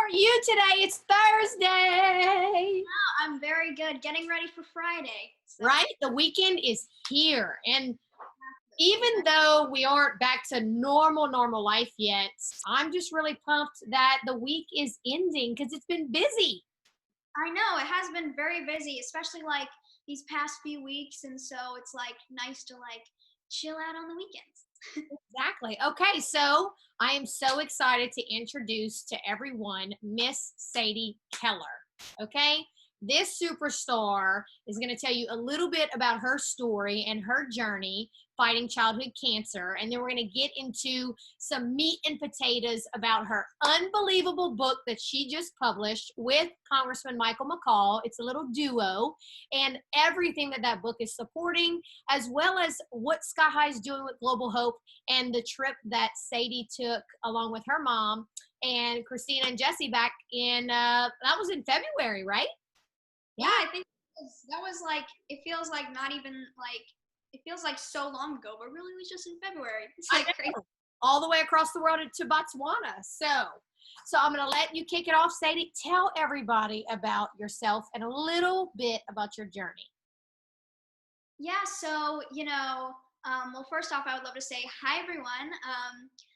are you today? It's Thursday. I'm very good. Getting ready for Friday. So. Right? The weekend is here. And even though we aren't back to normal life yet, I'm just really pumped that the week is ending because it's been busy. I know. It has been very busy, especially like these past few weeks. And so it's like nice to like chill out on the weekends. Exactly. Okay, so I am so excited to introduce to everyone Miss Sadie Keller. Okay, this superstar is going to tell you a little bit about her story and her journey fighting childhood cancer, and then we're going to get into some meat and potatoes about her unbelievable book that she just published with Congressman Michael McCall. It's a little duo, and everything that book is supporting, as well as what Sky High is doing with Global Hope and the trip that Sadie took along with her mom and Christina and Jesse back in, that was in February, right? Yeah, I think that was like, it feels like not even like, it feels like so long ago, but really it was just in February. It's like crazy. All the way across the world to Botswana. So I'm going to let you kick it off, Sadie. Tell everybody about yourself and a little bit about your journey. Yeah, so, well, first off, I would love to say hi, everyone.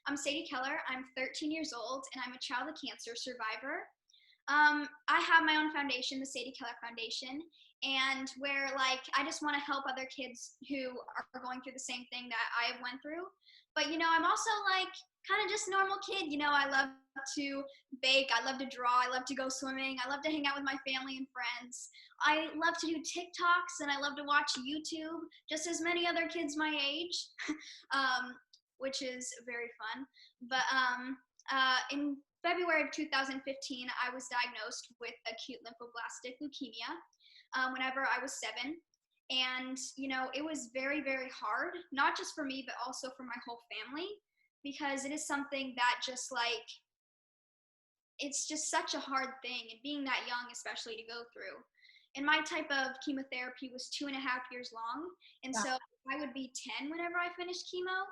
I'm Sadie Keller. I'm 13 years old, and I'm a childhood cancer survivor. I have my own foundation, the Sadie Keller Foundation, and where, like, I just want to help other kids who are going through the same thing that I went through. But, I'm also, like, kind of just a normal kid. I love to bake. I love to draw. I love to go swimming. I love to hang out with my family and friends. I love to do TikToks, and I love to watch YouTube, just as many other kids my age, which is very fun. But in February of 2015, I was diagnosed with acute lymphoblastic leukemia whenever I was 7. And, it was very, very hard, not just for me, but also for my whole family, because it is something that just like, it's just such a hard thing, and being that young, especially, to go through. And my type of chemotherapy was 2.5 years long. And so I would be 10 whenever I finished chemo.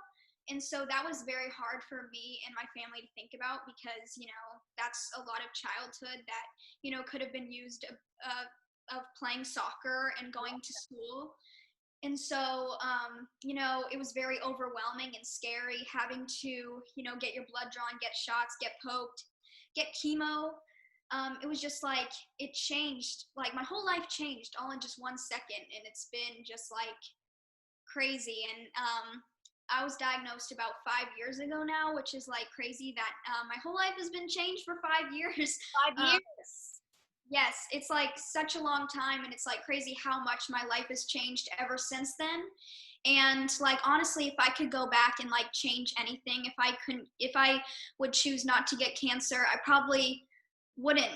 And so that was very hard for me and my family to think about, because, that's a lot of childhood that, could have been used of playing soccer and going to school. And so, it was very overwhelming and scary having to, get your blood drawn, get shots, get poked, get chemo. It was just like, it changed, like my whole life changed all in just 1 second. And it's been just like crazy. And I was diagnosed about 5 years ago now, which is like crazy that my whole life has been changed for 5 years. 5 years. Yes, it's like such a long time, and it's like crazy how much my life has changed ever since then. And like, honestly, if I could go back and like change anything, if I would choose not to get cancer, I probably wouldn't,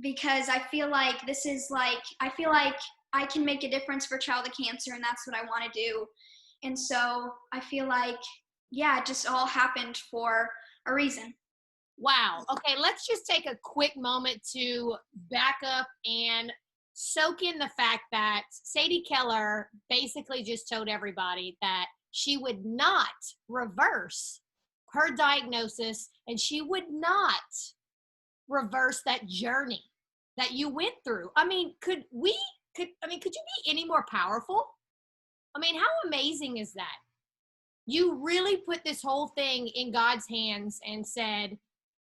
because I feel like I feel like I can make a difference for childhood cancer, and that's what I want to do. And so I feel like, yeah, it just all happened for a reason. Wow. Okay, let's just take a quick moment to back up and soak in the fact that Sadie Keller basically just told everybody that she would not reverse her diagnosis, and she would not reverse that journey that you went through. I mean, could you be any more powerful? I mean, how amazing is that? You really put this whole thing in God's hands and said,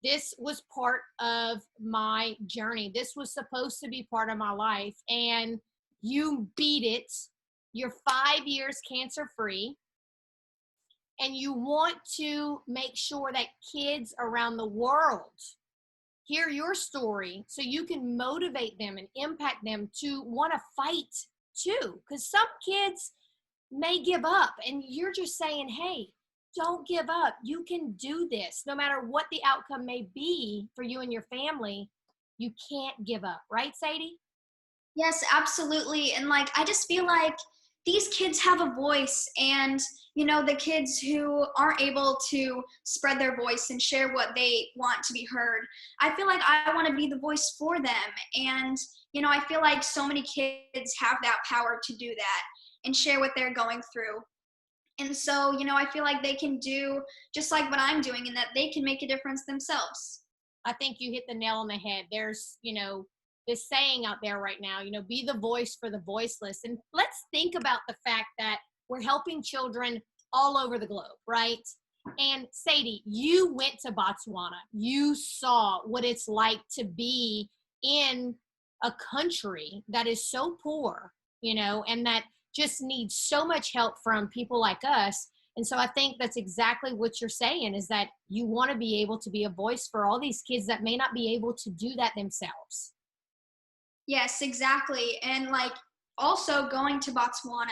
this was part of my journey. This was supposed to be part of my life. And you beat it. You're 5 years cancer free. And you want to make sure that kids around the world hear your story so you can motivate them and impact them to want to fight too. Because some kids may give up, and you're just saying, hey, don't give up. You can do this. No matter what the outcome may be for you and your family, you can't give up. Right, Sadie? Yes, absolutely. And like, I just feel like these kids have a voice, and, the kids who aren't able to spread their voice and share what they want to be heard, I feel like I want to be the voice for them. And, I feel like so many kids have that power to do that and share what they're going through. And so, I feel like they can do just like what I'm doing, and that they can make a difference themselves. I think you hit the nail on the head. There's, this saying out there right now, be the voice for the voiceless. And let's think about the fact that we're helping children all over the globe, right? And Sadie, you went to Botswana. You saw what it's like to be in a country that is so poor, and that just needs so much help from people like us. And so I think that's exactly what you're saying, is that you want to be able to be a voice for all these kids that may not be able to do that themselves. Yes, exactly. And like also going to Botswana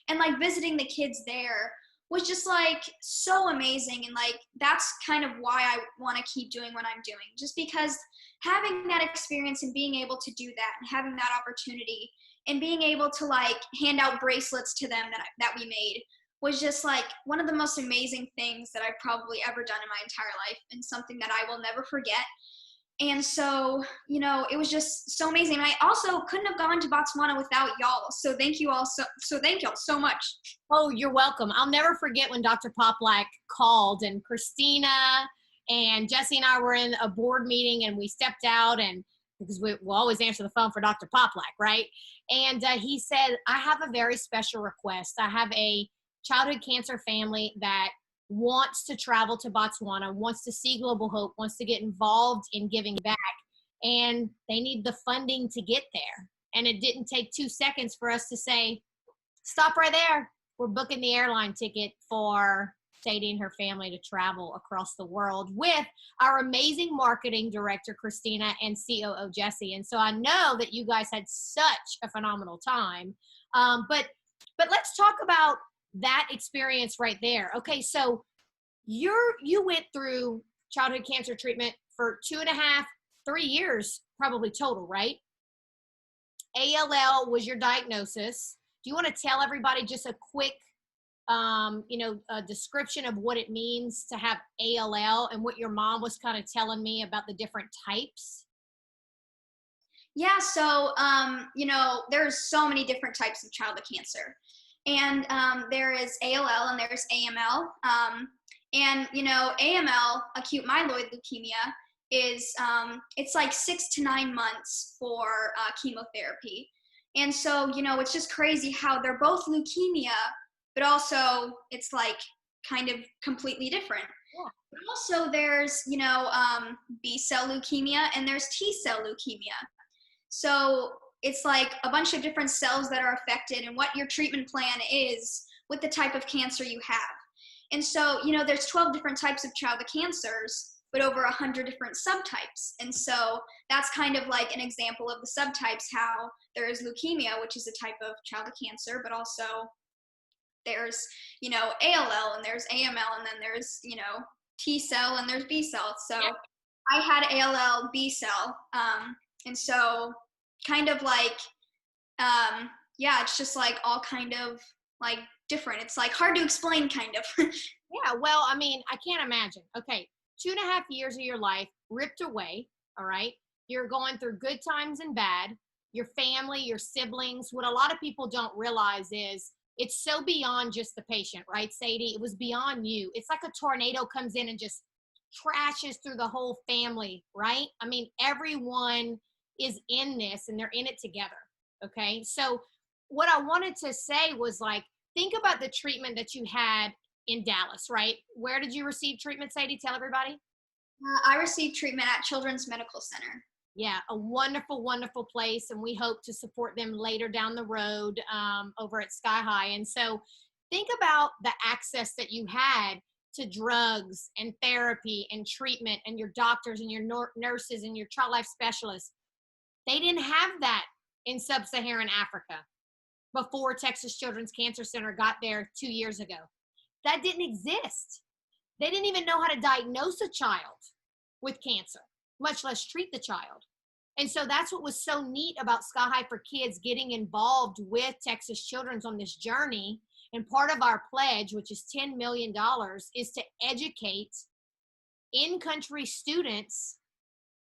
and like visiting the kids there was just like so amazing. And like that's kind of why I want to keep doing what I'm doing, just because having that experience and being able to do that and having that opportunity and being able to like hand out bracelets to them that we made was just like one of the most amazing things that I've probably ever done in my entire life, and something that I will never forget. And so, it was just so amazing. And I also couldn't have gone to Botswana without y'all. So thank you all so thank y'all so much. Oh, you're welcome. I'll never forget when Dr. Poplack called, and Christina and Jesse and I were in a board meeting, and we stepped out, and because we'll always answer the phone for Dr. Poplack, right? And he said, I have a very special request. I have a childhood cancer family that wants to travel to Botswana, wants to see Global Hope, wants to get involved in giving back, and they need the funding to get there. And it didn't take 2 seconds for us to say, stop right there. We're booking the airline ticket for Sadie and her family to travel across the world with our amazing marketing director, Christina, and COO, Jesse. And so I know that you guys had such a phenomenal time. But let's talk about that experience right there. Okay, so you went through childhood cancer treatment for 2.5, 3 years, probably total, right? ALL was your diagnosis. Do you want to tell everybody just a quick, a description of what it means to have ALL and what your mom was kind of telling me about the different types? Yeah, so, there's so many different types of childhood cancer. And there is ALL and there's AML. And, AML, acute myeloid leukemia, is it's like 6 to 9 months for chemotherapy. And so, it's just crazy how they're both leukemia, but also it's like kind of completely different. Yeah. But also there's, B-cell leukemia and there's T-cell leukemia. So it's like a bunch of different cells that are affected and what your treatment plan is with the type of cancer you have. And so, there's 12 different types of childhood cancers, but over 100 different subtypes. And so that's kind of like an example of the subtypes, how there is leukemia, which is a type of childhood cancer, but also there's, ALL and there's AML and then there's, T cell and there's B cell. So yeah. I had ALL B cell. And so kind of like, it's just like all kind of like different. It's like hard to explain kind of. Yeah, well, I mean, I can't imagine. Okay, 2.5 years of your life ripped away, all right? You're going through good times and bad. Your family, your siblings, what a lot of people don't realize is it's so beyond just the patient, right, Sadie? It was beyond you. It's like a tornado comes in and just trashes through the whole family, right? I mean, everyone is in this and they're in it together, okay? So what I wanted to say was like, think about the treatment that you had in Dallas, right? Where did you receive treatment, Sadie? Tell everybody. I received treatment at Children's Medical Center. Yeah, a wonderful, wonderful place. And we hope to support them later down the road over at Sky High. And so think about the access that you had to drugs and therapy and treatment and your doctors and your nurses and your child life specialists. They didn't have that in sub-Saharan Africa before Texas Children's Cancer Center got there 2 years ago. That didn't exist. They didn't even know how to diagnose a child with cancer, much less treat the child. And so that's what was so neat about Sky High for Kids getting involved with Texas Children's on this journey. And part of our pledge, which is $10 million, is to educate in-country students,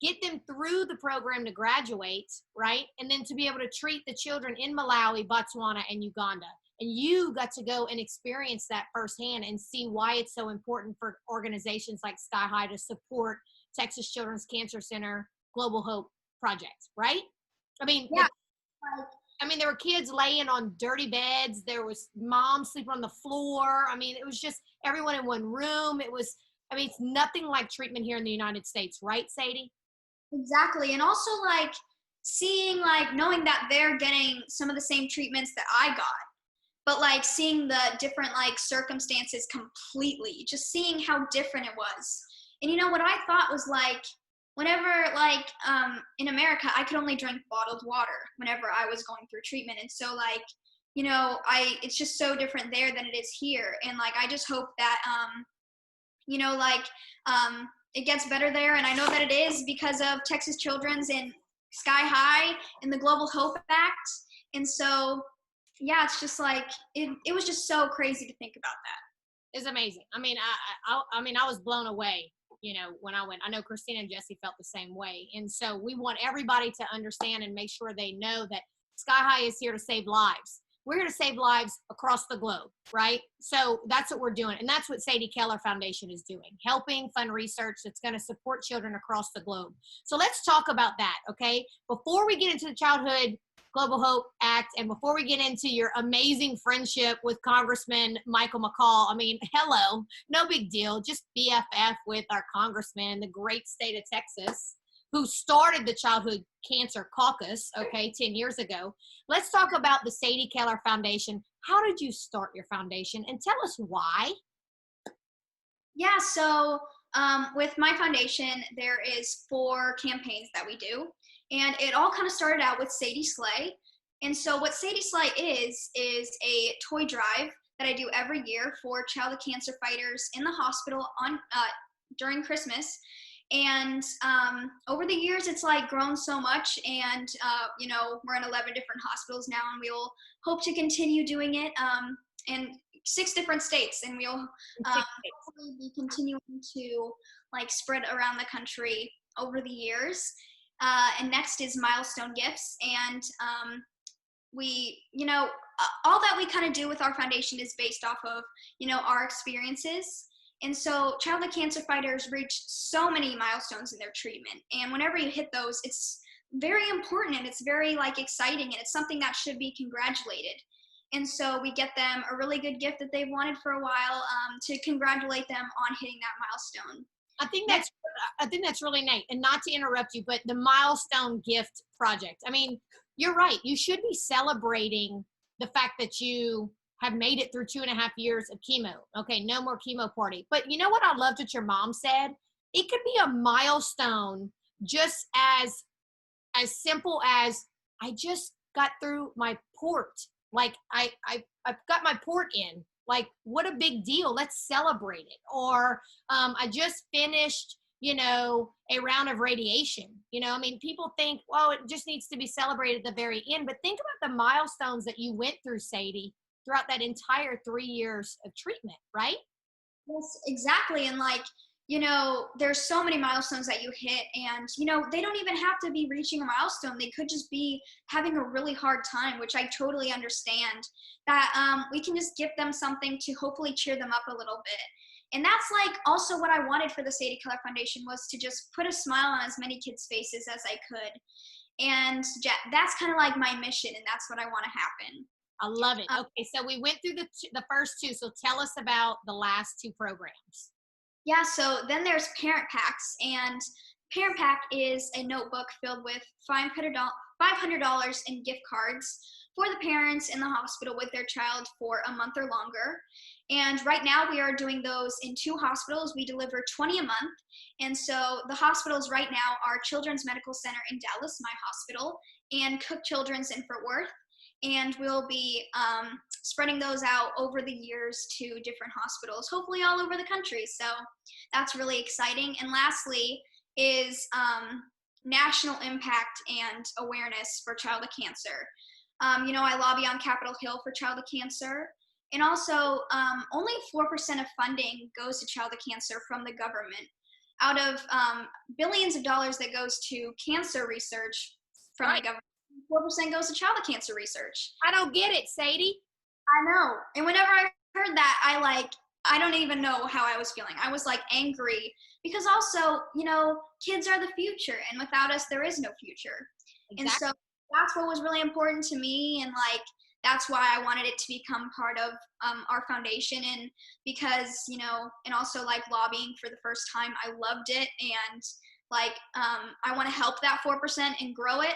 get them through the program to graduate, right? And then to be able to treat the children in Malawi, Botswana, and Uganda. And you got to go and experience that firsthand and see why it's so important for organizations like Sky High to support Texas Children's Cancer Center Global Hope project, right? I mean, Yeah. there were kids laying on dirty beds. There was moms sleeping on the floor. I mean, it was just everyone in one room. It's nothing like treatment here in the United States, right, Sadie? Exactly. And also like seeing, like knowing that they're getting some of the same treatments that I got, but like seeing the different like circumstances completely, just seeing how different it was. And what I thought was like, whenever like in America, I could only drink bottled water whenever I was going through treatment. And so like, it's just so different there than it is here. And like, I just hope that, it gets better there. And I know that it is because of Texas Children's and Sky High and the Global Hope Act. And so, yeah, it's just like, it was just so crazy to think about that. It's amazing. I mean, I was blown away, when I went. I know Christina and Jesse felt the same way. And so we want everybody to understand and make sure they know that Sky High is here to save lives. We're here to save lives across the globe, right? So that's what we're doing. And that's what Sadie Keller Foundation is doing, helping fund research that's going to support children across the globe. So let's talk about that, okay? Before we get into the Childhood Global Hope Act, and before we get into your amazing friendship with Congressman Michael McCall, I mean, hello, no big deal, just BFF with our congressman in the great state of Texas, who started the Childhood Cancer Caucus, okay, 10 years ago. Let's talk about the Sadie Keller Foundation. How did you start your foundation? And tell us why. Yeah, so with my foundation, there is 4 campaigns that we do. And it all kind of started out with Sadie Slay. And so what Sadie Slay is a toy drive that I do every year for childhood cancer fighters in the hospital on during Christmas. And over the years, it's like grown so much, and we're in 11 different hospitals now, and we'll hope to continue doing it in 6 different states, and we'll hopefully be continuing to like spread around the country over the years. And next is Milestone Gifts, and we, all that we kind of do with our foundation is based off of our experiences. And so childhood cancer fighters reach so many milestones in their treatment. And whenever you hit those, it's very important, and it's very like exciting, and it's something that should be congratulated. And so we get them a really good gift that they've wanted for a while to congratulate them on hitting that milestone. I think that's really neat. And not to interrupt you, but the Milestone Gift Project. I mean, you're right. You should be celebrating the fact that you have made it through 2.5 years of chemo. Okay, no more chemo party. But you know what I loved what your mom said? It could be a milestone just as simple as, I just got through my port. Like I've got my port in. Like, what a big deal. Let's celebrate it. Or I just finished, a round of radiation. People think, well, it just needs to be celebrated at the very end. But think about the milestones that you went through, Sadie, throughout that entire 3 years of treatment, right? Yes, exactly. And like, there's so many milestones that you hit, and, they don't even have to be reaching a milestone. They could just be having a really hard time, which I totally understand, that we can just give them something to hopefully cheer them up a little bit. And that's like also what I wanted for the Sadie Keller Foundation, was to just put a smile on as many kids' faces as I could. And that's kind of like my mission, and that's what I want to happen. I love it. Okay, so we went through the first 2. So tell us about the last 2 programs. Yeah, so then there's Parent Packs, and Parent Pack is a notebook filled with $500 in gift cards for the parents in the hospital with their child for a month or longer. And right now we are doing those in 2 hospitals. We deliver 20 a month. And so the hospitals right now are Children's Medical Center in Dallas, my hospital, and Cook Children's in Fort Worth. And we'll be spreading those out over the years to different hospitals, hopefully all over the country. So that's really exciting. And lastly is national impact and awareness for childhood cancer. I lobby on Capitol Hill for childhood cancer. And also, only 4% of funding goes to childhood cancer from the government. Out of billions of dollars that goes to cancer research from the government, 4% goes to childhood cancer research. I don't get it, Sadie. I know. And whenever I heard that, I I don't even know how I was feeling. I was like angry because also, kids are the future, and without us, there is no future. And Exactly. so that's what was really important to me. And like, that's why I wanted it to become part of our foundation. And because, and also like lobbying for the first time, I loved it. And like, I want to help that 4% and grow it.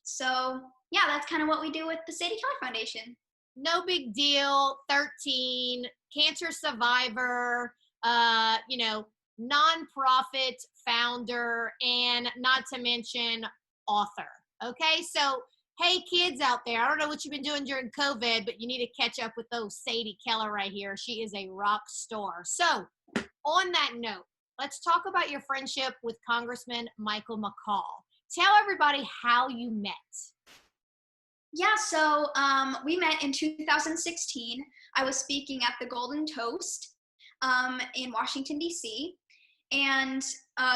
So yeah, that's kind of what we do with the Sadie Keller Foundation. No big deal. 13, cancer survivor, nonprofit founder, and not to mention author. Okay, so hey, kids out there, I don't know what you've been doing during COVID, but you need to catch up with those Sadie Keller right here. She is a rock star. So, on that note, let's talk about your friendship with Congressman Michael McCall. Tell everybody how you met. Yeah, so we met in 2016. I was speaking at the Golden Toast in Washington, D.C. And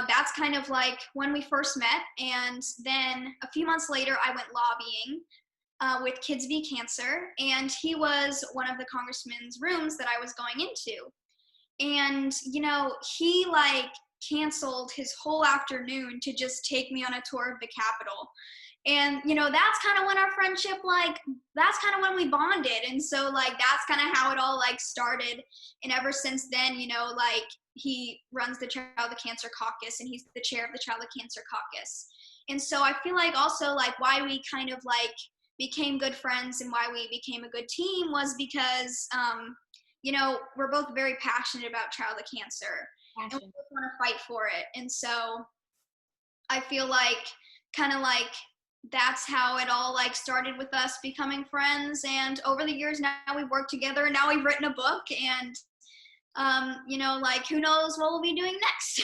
that's kind of like when we first met. And then a few months later, I went lobbying with Kids v. Cancer. And he was one of the congressman's rooms that I was going into. And, he like canceled his whole afternoon to just take me on a tour of the Capitol. And that's kind of when our friendship, like, that's kind of when we bonded. And so like that's kind of how it all like started. And ever since then, like, he runs the Child of Cancer Caucus, and he's the chair of the Child of Cancer Caucus. And so I feel like also like why we kind of like became good friends and why we became a good team was because we're both very passionate about child of cancer. And we Passion. both want to fight for it. And so I feel like kind of like that's how it all like started with us becoming friends. And over the years now we've worked together, and now we've written a book. And like, who knows what we'll be doing next.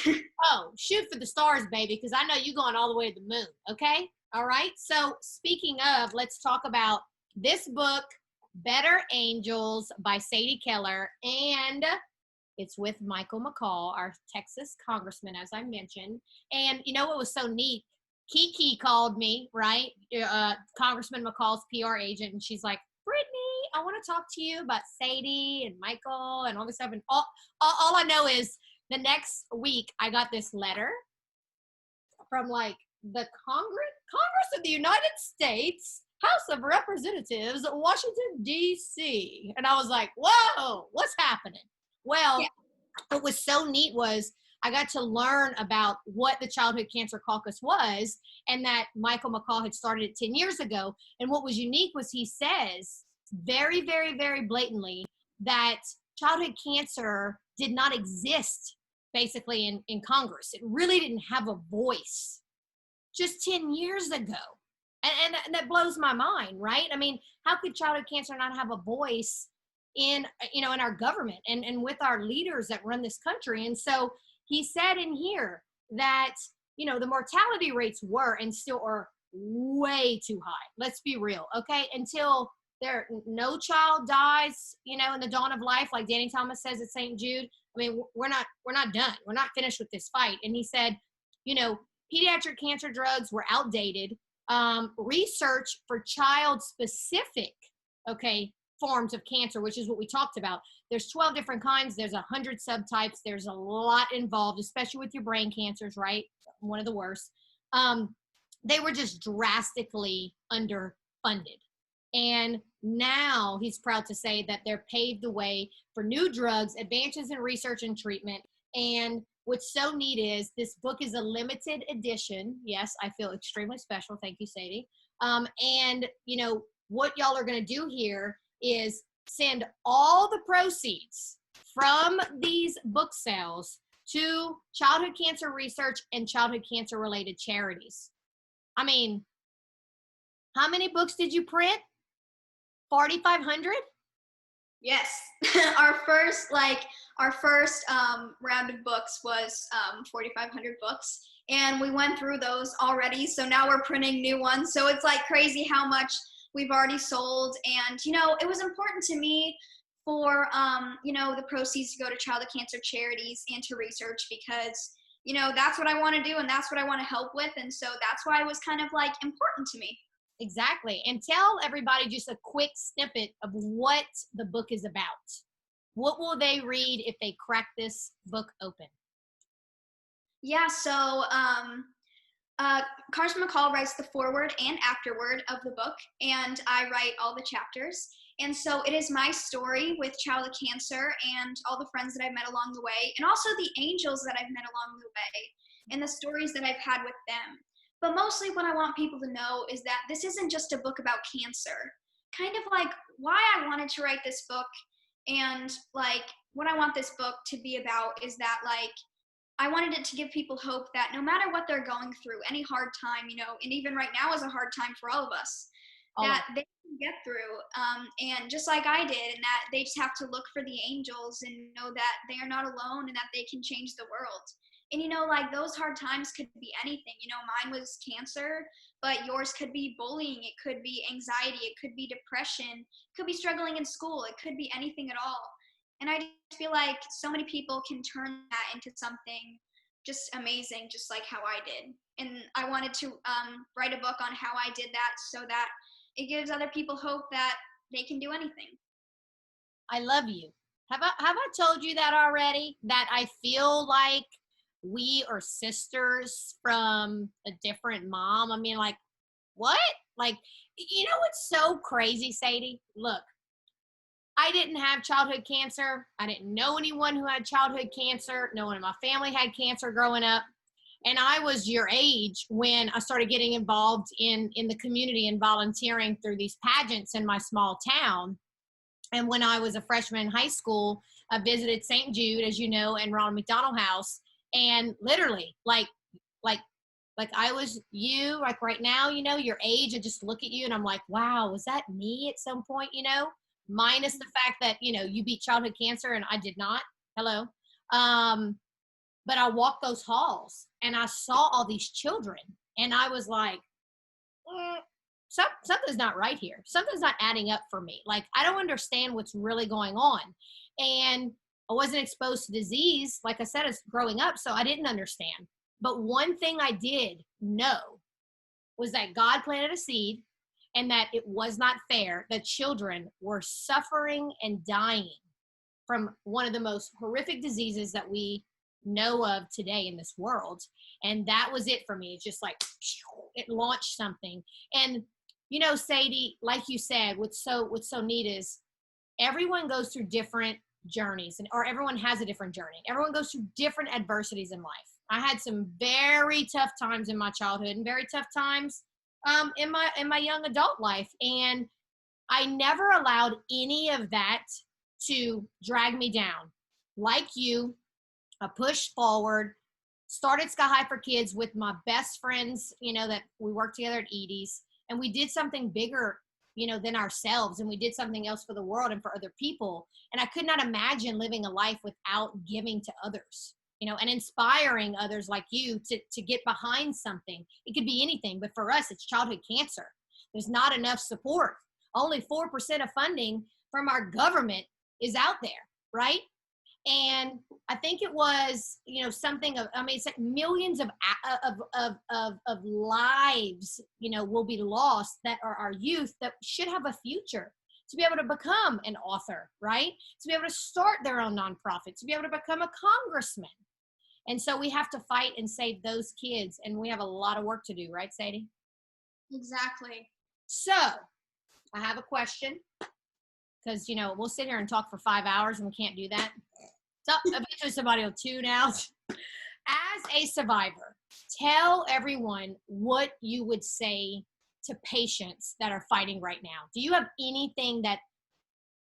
Oh, shoot for the stars, baby, because I know you're going all the way to the moon. Okay? All right. So, speaking of, let's talk about this book, Better Angels by Sadie Keller. And it's with Michael McCall, our Texas congressman, as I mentioned. And you know what was so neat? Kiki called me, right? Congressman McCall's PR agent, and she's like, Brittany, I want to talk to you about Sadie and Michael and all this stuff. And all I know is the next week I got this letter from like the Congress of the United States, House of Representatives, Washington, D.C. And I was like, whoa, what's happening? Well, Yeah. what was so neat was I got to learn about what the Childhood Cancer Caucus was, and that Michael McCall had started it 10 years ago. And what was unique was he says very, very, very blatantly that childhood cancer did not exist basically in Congress. It really didn't have a voice just 10 years ago. And that blows my mind, right? I mean, how could childhood cancer not have a voice in our government and with our leaders that run this country? And so he said in here that the mortality rates were and still are way too high. Let's be real, okay? Until no child dies in the dawn of life, like Danny Thomas says at St. Jude. I mean, we're not done. We're not finished with this fight. And he said pediatric cancer drugs were outdated. Research for child specific forms of cancer, which is what we talked about. There's 12 different kinds. There's 100 subtypes. There's a lot involved, especially with your brain cancers, right? One of the worst. They were just drastically underfunded. And now he's proud to say that they're paved the way for new drugs, advances in research and treatment. And what's so neat is this book is a limited edition. Yes, I feel extremely special. Thank you, Sadie. And what y'all are going to do here is send all the proceeds from these book sales to childhood cancer research and childhood cancer related charities. I mean, how many books did you print? 4,500? Yes. our first round of books was 4,500 books, and we went through those already. So now we're printing new ones. So it's like crazy how much we've already sold. And it was important to me for the proceeds to go to child of cancer charities and to research, because that's what I want to do and that's what I want to help with. And so that's why it was kind of like important to me. Exactly. And tell everybody just a quick snippet of what the book is about. What will they read if they crack this book open? Yeah, so Carson McCall writes the foreword and afterword of the book, and I write all the chapters. And so it is my story with childhood cancer and all the friends that I've met along the way, and also the angels that I've met along the way, and the stories that I've had with them. But mostly what I want people to know is that this isn't just a book about cancer. Kind of like why I wanted to write this book, and like what I want this book to be about is that like I wanted it to give people hope that no matter what they're going through, any hard time, and even right now is a hard time for all of us, All of that they can get through. And just like I did, and that they just have to look for the angels and know that they are not alone and that they can change the world. And, like those hard times could be anything. Mine was cancer, but yours could be bullying. It could be anxiety. It could be depression. It could be struggling in school. It could be anything at all. And I just feel like so many people can turn that into something just amazing, just like how I did. And I wanted to write a book on how I did that so that it gives other people hope that they can do anything. I love you. Have I told you that already? That I feel like we are sisters from a different mom. I mean, like, what? Like, what's so crazy, Sadie? Look, I didn't have childhood cancer. I didn't know anyone who had childhood cancer. No one in my family had cancer growing up. And I was your age when I started getting involved in the community and volunteering through these pageants in my small town. And when I was a freshman in high school, I visited St. Jude, as you know, and Ronald McDonald House. And literally, like I was you, like right now, your age, I just look at you and I'm like, wow, was that me at some point, minus the fact that, you beat childhood cancer and I did not. Hello. But I walked those halls and I saw all these children and I was like, something's not right here. Something's not adding up for me. Like, I don't understand what's really going on. And I wasn't exposed to disease, like I said, as growing up, so I didn't understand. But one thing I did know was that God planted a seed and that it was not fair that children were suffering and dying from one of the most horrific diseases that we know of today in this world. And that was it for me. It's just like, it launched something. And, Sadie, like you said, what's so neat is everyone goes through different journeys, or everyone has a different journey. Everyone goes through different adversities in life. I had some very tough times in my childhood and very tough times in my young adult life. And I never allowed any of that to drag me down. Like you, I pushed forward, started Sky High for Kids with my best friends, that we worked together at Edie's, and we did something bigger, than ourselves, and we did something else for the world and for other people. And I could not imagine living a life without giving to others, and inspiring others like you to get behind something. It could be anything, but for us, it's childhood cancer. There's not enough support. Only 4% of funding from our government is out there, right? And I think it was, something of, it's like millions of lives, will be lost that are our youth that should have a future to be able to become an author, right? To be able to start their own nonprofit, to be able to become a congressman. And so we have to fight and save those kids. And we have a lot of work to do, right, Sadie? Exactly. So I have a question, because, we'll sit here and talk for 5 hours and we can't do that. So eventually somebody will tune out. As a survivor, tell everyone what you would say to patients that are fighting right now. Do you have anything that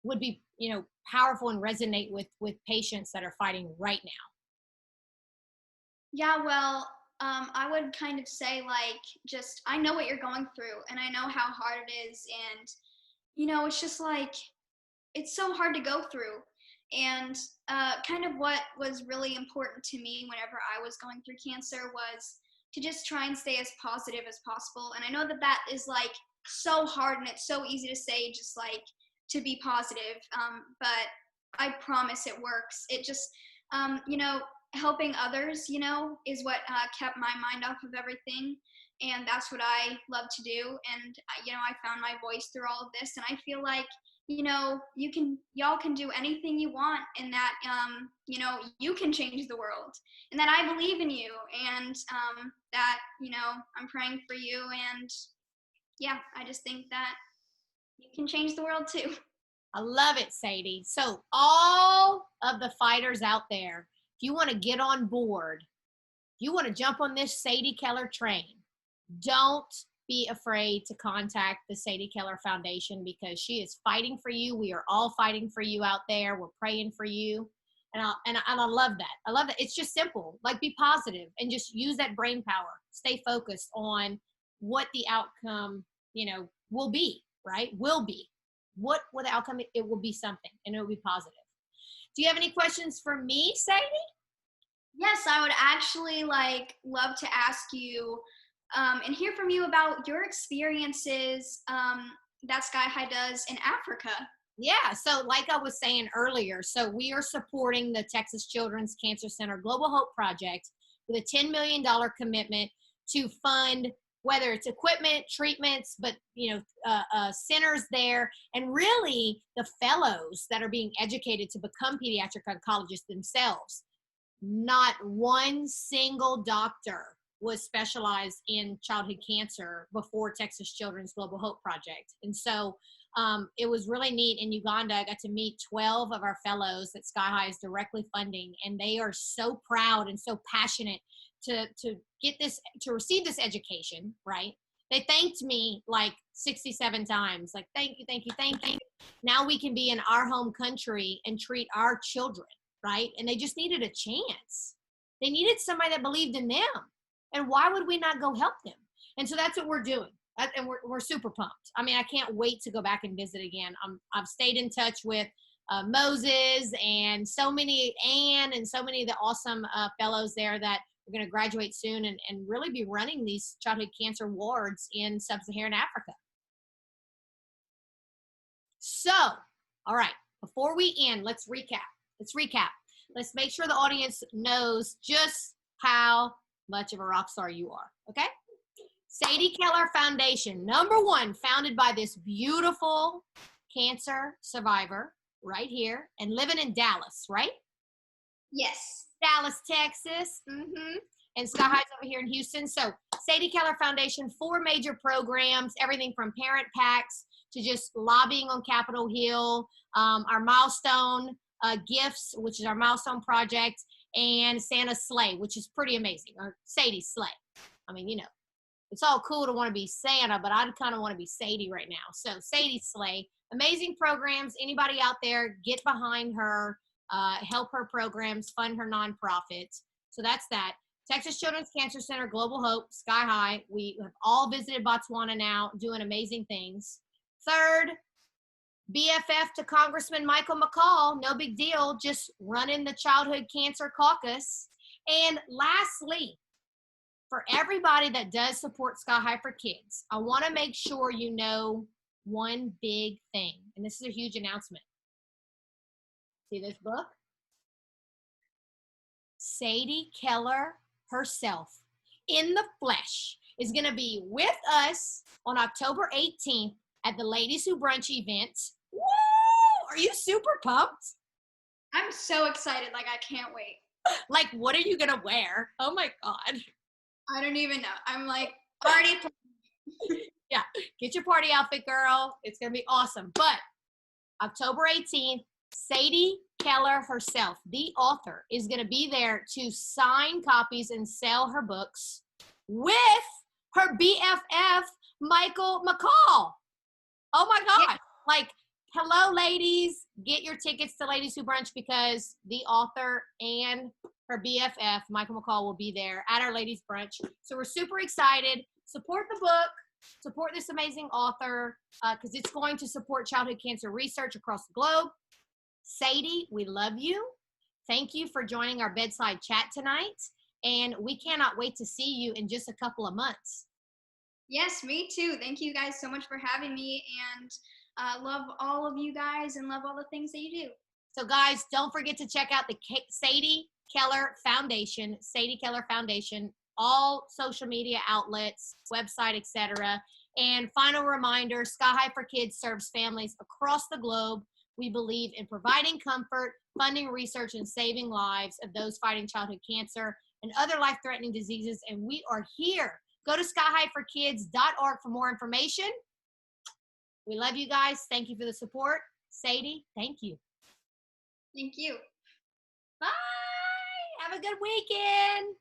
would be, powerful and resonate with patients that are fighting right now? Yeah, well, I would kind of say just I know what you're going through, and I know how hard it is, and it's just like it's so hard to go through. And kind of what was really important to me whenever I was going through cancer was to just try and stay as positive as possible. And I know that is so hard, and it's so easy to say, just to be positive. But I promise it works. It just, helping others, is what kept my mind off of everything. And that's what I love to do. And, I found my voice through all of this. And I feel like y'all can do anything you want, and that, you can change the world, and that I believe in you, and that, I'm praying for you. And yeah, I just think that you can change the world too. I love it, Sadie. So all of the fighters out there, if you want to get on board, you want to jump on this Sadie Keller train, don't be afraid to contact the Sadie Keller Foundation, because she is fighting for you. We are all fighting for you out there. We're praying for you. And I love that. I love that. It's just simple. Like, be positive and just use that brain power. Stay focused on what the outcome, will be, right? Will be. What the outcome, it will be something, and it will be positive. Do you have any questions for me, Sadie? Yes, I would actually love to ask you and hear from you about your experiences that Sky High does in Africa. Yeah, so like I was saying earlier, so we are supporting the Texas Children's Cancer Center Global Hope Project with a $10 million commitment to fund, whether it's equipment, treatments, but centers there, and really the fellows that are being educated to become pediatric oncologists themselves. Not one single doctor was specialized in childhood cancer before Texas Children's Global Hope Project. And so it was really neat. In Uganda, I got to meet 12 of our fellows that Sky High is directly funding, and they are so proud and so passionate to get this, to receive this education, right? They thanked me like 67 times, like, thank you, thank you, thank you. Now we can be in our home country and treat our children, right? And they just needed a chance. They needed somebody that believed in them. And why would we not go help them? And so that's what we're doing. And we're super pumped. I mean, I can't wait to go back and visit again. I've stayed in touch with Moses and so many, Anne, and so many of the awesome fellows there that are going to graduate soon and really be running these childhood cancer wards in sub-Saharan Africa. So, all right, before we end, let's recap. Let's make sure the audience knows just how much of a rock star you are, okay? Sadie Keller Foundation, #1, founded by this beautiful cancer survivor right here and living in Dallas, right? Yes. Dallas, Texas. And Sky High's over here in Houston. So Sadie Keller Foundation, 4 major programs, everything from parent packs to just lobbying on Capitol Hill, our Milestone Gifts, which is our Milestone project, and Santa's Sleigh, which is pretty amazing, or Sadie's Sleigh. I mean, it's all cool to want to be Santa, but I kind of want to be Sadie right now. So Sadie's Sleigh, amazing programs. Anybody out there, get behind her, help her programs, fund her nonprofits. So that's that. Texas Children's Cancer Center, Global Hope, Sky High. We have all visited Botswana now, doing amazing things. Third, BFF to Congressman Michael McCall, no big deal, just running the Childhood Cancer Caucus. And lastly, for everybody that does support Sky High for Kids, I want to make sure you know one big thing, and this is a huge announcement. See this book? Sadie Keller herself, in the flesh, is going to be with us on October 18th at the Ladies Who Brunch event. Woo! Are you super pumped? I'm so excited. Like, I can't wait. Like, what are you going to wear? Oh my God. I don't even know. I'm like, already. Yeah, get your party outfit, girl. It's going to be awesome. But October 18th, Sadie Keller herself, the author, is going to be there to sign copies and sell her books with her BFF, Michael McCall. Oh my God. Yeah. Like, hello, ladies. Get your tickets to Ladies Who Brunch, because the author and her BFF, Michael McCall, will be there at our Ladies Brunch. So we're super excited. Support the book. Support this amazing author, because it's going to support childhood cancer research across the globe. Sadie, we love you. Thank you for joining our bedside chat tonight. And we cannot wait to see you in just a couple of months. Yes, me too. Thank you guys so much for having me, and love all of you guys and love all the things that you do. So guys, don't forget to check out the Sadie Keller Foundation, Sadie Keller Foundation, all social media outlets, website, etc. And final reminder, Sky High for Kids serves families across the globe. We believe in providing comfort, funding research, and saving lives of those fighting childhood cancer and other life-threatening diseases, and we are here. Go to skyhighforkids.org for more information. We love you guys. Thank you for the support. Sadie, thank you. Thank you. Bye. Have a good weekend.